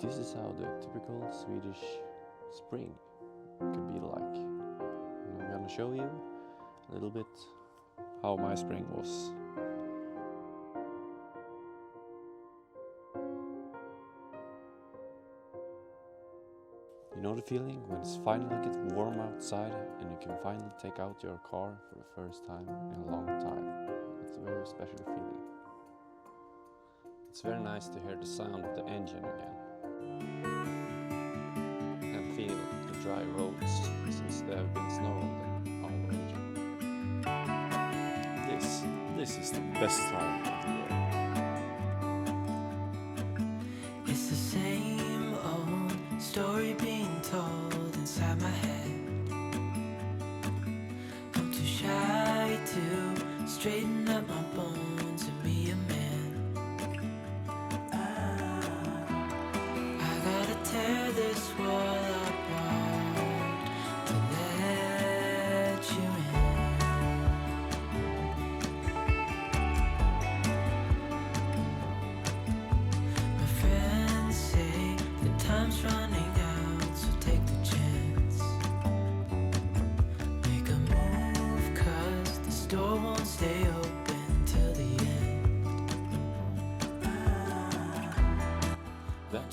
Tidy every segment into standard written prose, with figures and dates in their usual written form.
This is how the typical Swedish spring could be like. And I'm gonna show you a little bit how my spring was. You know the feeling when it's finally gets warm outside and you can finally take out your car for the first time in a long time. It's a very special feeling. It's very nice to hear the sound of the engine again. And feel the dry roads since there have been snow on the engine. This is the best time of the year. It's the same old story being told inside my head. I'm too shy to straighten up my bones and be a man. I gotta tear this wall apart to let you in. My friends say the time's running out, so take the chance. Make a move, 'cause the store won't stay open till the end. Then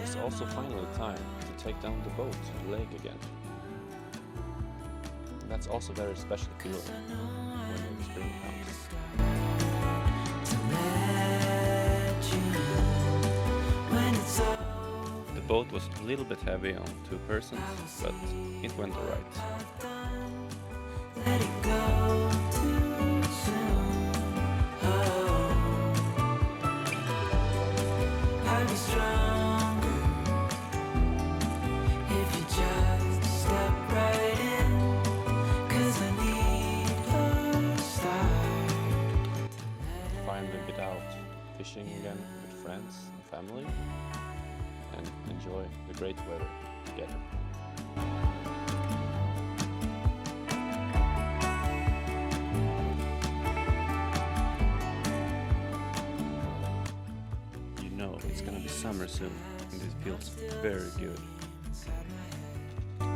it's also finally time to take down the boat to the lake again. And that's also very special feeling when the spring comes. To let you in when it's over. The boat was a little bit heavy on 2 persons, but it went alright. Let it go too soon. Oh, I'd be stronger if you just step right in, 'cause I need a start. Finally get out fishing again with friends and family and enjoy the great weather together. You know it's gonna be summer soon and this feels very good. And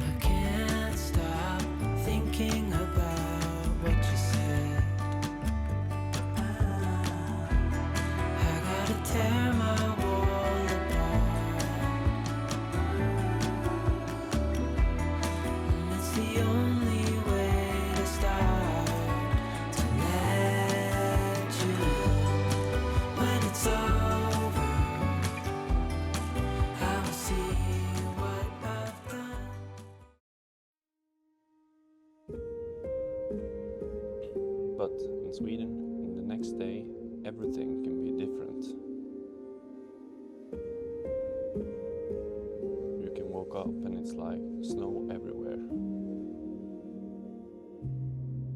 I can't stop thinking about what you said. I gotta tear my wall apart. And it's the only way to start to let you in. When it's over, I will see what I've done. But in Sweden, in the next day, everything can be different. You can wake up and it's like snow everywhere.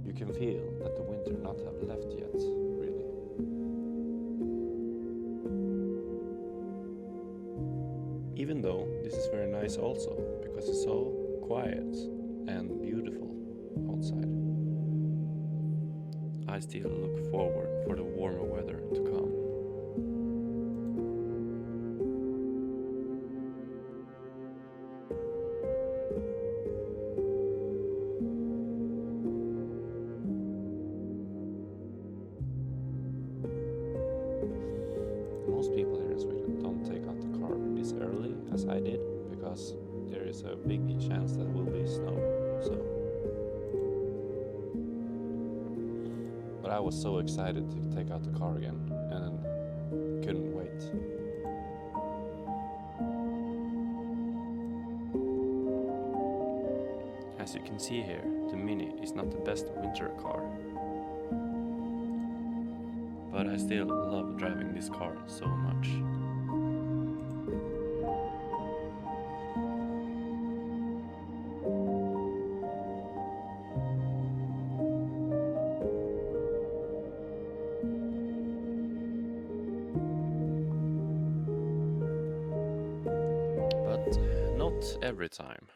You can feel that the winter not have left yet, really. Even though this is very nice also, because it's so quiet and beautiful outside. I still look forward for the warmer weather to come. Most people here in Sweden don't take out the car this early as I did, because there is a big chance that will be snow. But I was so excited to take out the car again and couldn't wait. As you can see here, the Mini is not the best winter car. But I still love driving this car so much. But not every time.